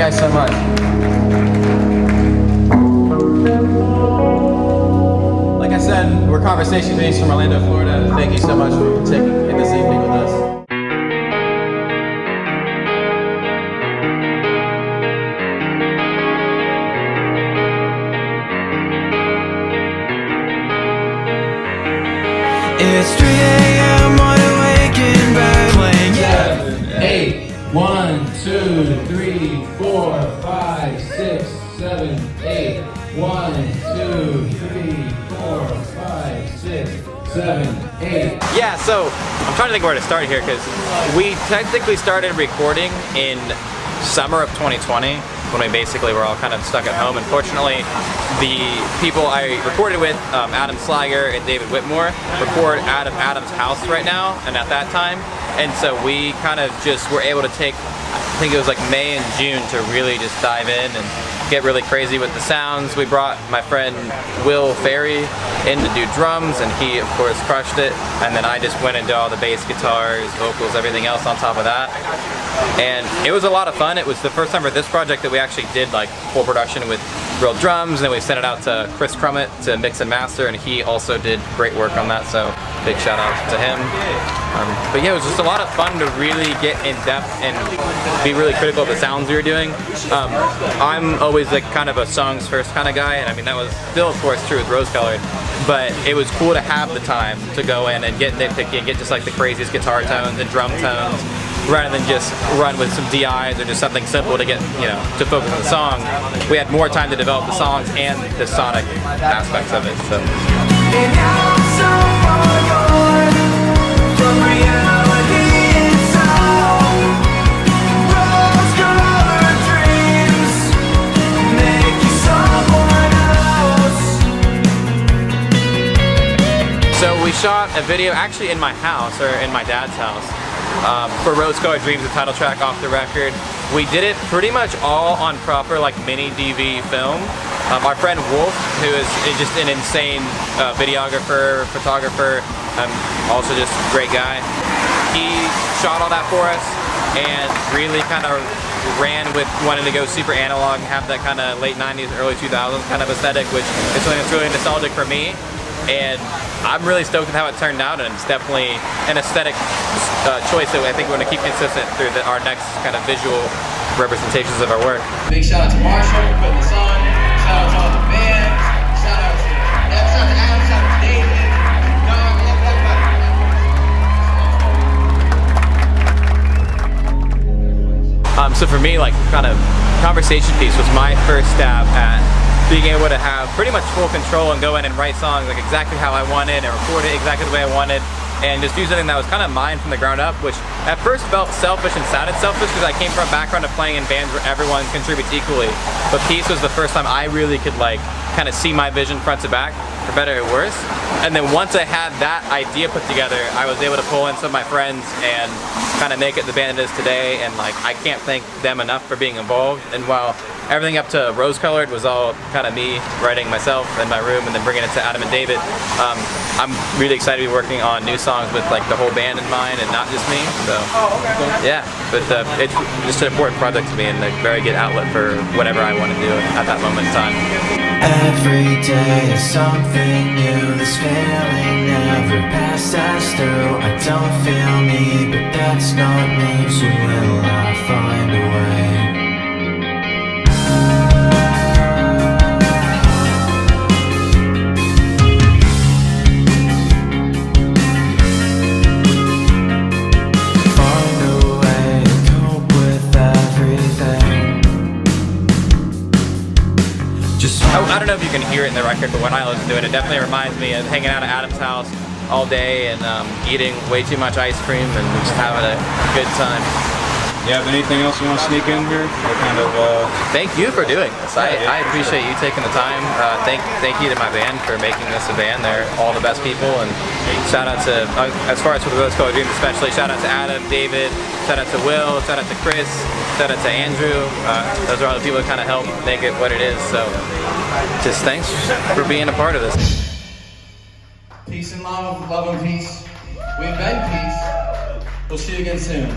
guys so much. Like I said, we're Conversation Beats from Orlando, Florida. Thank you so much for taking in this evening with us. It's 3 a.m. wide awake in bed playing 7, 8, 1, 2, 3, 4, 5, 6, 7, 8, 1, 2, 3, 4, 5, 6, 7, 8. Yeah, so I'm trying to think where to start here because we technically started recording in summer of 2020 when we basically were all kind of stuck at home. Unfortunately, the people I recorded with, Adam Slager and David Whitmore, record out of Adam's house right now and at that time. And so we kind of just were able to take, I think it was like May and June, to really just dive in and get really crazy with the sounds. We brought my friend Will Ferry in to do drums, and he of course crushed it. And then I just went into all the bass guitars, vocals, everything else on top of that. And it was a lot of fun. It was the first time for this project that we actually did like full production with real drums, and then we sent it out to Chris Crummett to mix and master, and he also did great work on that, so big shout out to him. But yeah, it was just a lot of fun to really get in depth and be really critical of the sounds we were doing. I'm always like kind of a songs first kind of guy, and I mean that was still of course true with Rose Colored, but it was cool to have the time to go in and get nitpicky and get just like the craziest guitar tones and drum tones, rather than just run with some DIs or just something simple to get, you know, to focus on the song. We had more time to develop the songs and the sonic aspects of it. So. So we shot a video actually in my house, or in my dad's house, for Rose Colored Dreams, the title track off the record. We did it pretty much all on proper like mini DV film. Our friend Wolf, who is just an insane videographer, photographer, also just a great guy, he shot all that for us and really kind of ran with wanting to go super analog and have that kind of late 90s, early 2000s kind of aesthetic, which is something that's really nostalgic for me. And I'm really stoked with how it turned out, and it's definitely an aesthetic choice that I think we're going to keep consistent through our next kind of visual representations of our work. Big shout out to Marshall for putting this on. Shout out to all the band. Shout out to Adam. Shout out to David. So for me, like kind of Conversation Piece was my first stab at being able to have pretty much full control and go in and write songs like exactly how I wanted and record it exactly the way I wanted, and just do something that was kind of mine from the ground up, which at first felt selfish and sounded selfish because I came from a background of playing in bands where everyone contributes equally. But Peace was the first time I really could like kind of see my vision front to back, for better or worse. And then once I had that idea put together, I was able to pull in some of my friends and kind of make it the band it is today, and like I can't thank them enough for being involved. And while everything up to Rose Colored was all kind of me writing myself in my room and then bringing it to Adam and David, I'm really excited to be working on new songs with like the whole band in mind and not just me. So yeah, but it's just an important project to me and a very good outlet for whatever I want to do at that moment in time. Every day is something new. This feeling never passed us through. I don't feel me, but that's not me. So will I find a way? I don't know if you can hear it in the record, but when I listen to it, it definitely reminds me of hanging out at Adam's house all day and eating way too much ice cream and just having a good time. You have anything else you want to sneak in here? What kind of, Thank you for doing this. I appreciate you taking the time. Thank you to my band for making this a band. They're all the best people. And shout out to, as far as for the Rose Colored Dreams especially, shout out to Adam, David, shout out to Will, shout out to Chris, shout out to Andrew. Those are all the people that kind of help make it what it is. So just thanks for being a part of this. Peace and love and peace. We've been peace. We'll see you again soon.